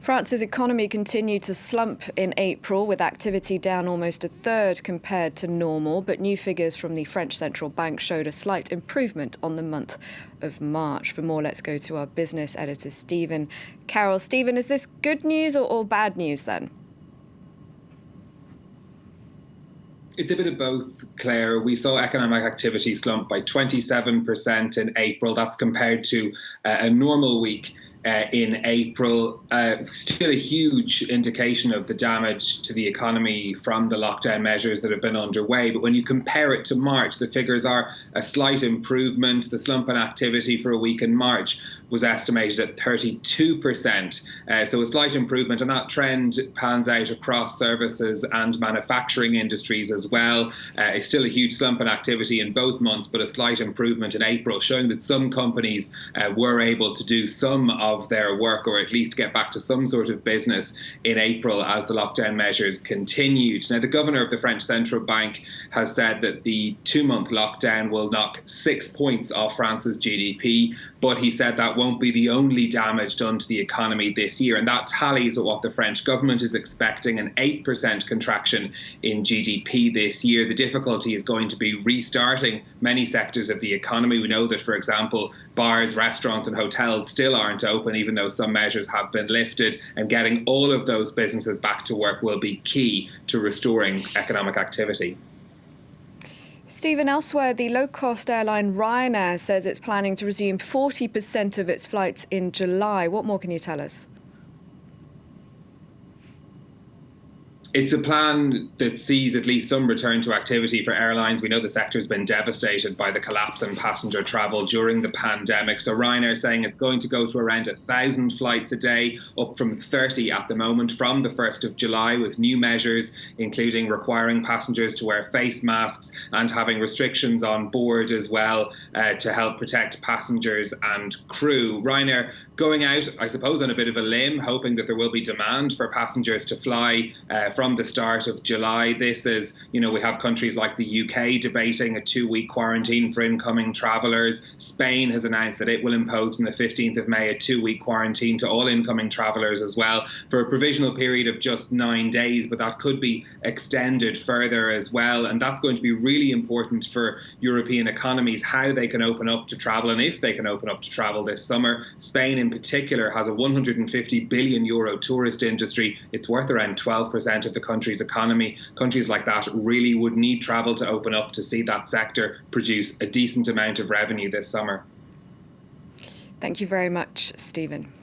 France's economy continued to slump in April, with activity down almost a third compared to normal. But new figures from the French central bank showed a slight improvement on the month of March. For more, let's go to our business editor, Stephen Carroll. Stephen, is this good news or bad news then? It's a bit of both, Claire. We saw economic activity slump by 27% in April. That's compared to a normal week in April. Still a huge indication of the damage to the economy from the lockdown measures that have been underway. But when you compare it to March, the figures are a slight improvement. The slump in activity for a week in March was estimated at 32%. So a slight improvement, and that trend pans out across services and manufacturing industries as well. It's still a huge slump in activity in both months, but a slight improvement in April, showing that some companies were able to do some of their work, or at least get back to some sort of business in April as the lockdown measures continued. Now, the governor of the French central bank has said that the 2-month lockdown will knock 6 points off France's GDP, but he said that won't be the only damage done to the economy this year, and that tallies with what the French government is expecting, an 8% contraction in GDP this year. The difficulty is going to be restarting many sectors of the economy. We know that, for example, bars, restaurants and hotels still aren't open, even though some measures have been lifted, and getting all of those businesses back to work will be key to restoring economic activity. Stephen, elsewhere, the low-cost airline Ryanair says it's planning to resume 40% of its flights in July. What more can you tell us? It's a plan that sees at least some return to activity for airlines. We know the sector's been devastated by the collapse in passenger travel during the pandemic. So Ryanair is saying it's going to go to around 1,000 flights a day, up from 30 at the moment, from the 1st of July, with new measures, including requiring passengers to wear face masks and having restrictions on board as well to help protect passengers and crew. Ryanair going out, I suppose, on a bit of a limb, hoping that there will be demand for passengers to fly from the start of July. This is, we have countries like the UK debating a 2-week quarantine for incoming travellers. Spain has announced that it will impose from the 15th of May a 2-week quarantine to all incoming travellers as well, for a provisional period of just 9 days, but that could be extended further as well. And that's going to be really important for European economies, how they can open up to travel and if they can open up to travel this summer. Spain in particular has a €150 billion tourist industry. It's worth around 12% of the country's economy. Countries like that really would need travel to open up to see that sector produce a decent amount of revenue this summer. Thank you very much, Stephen.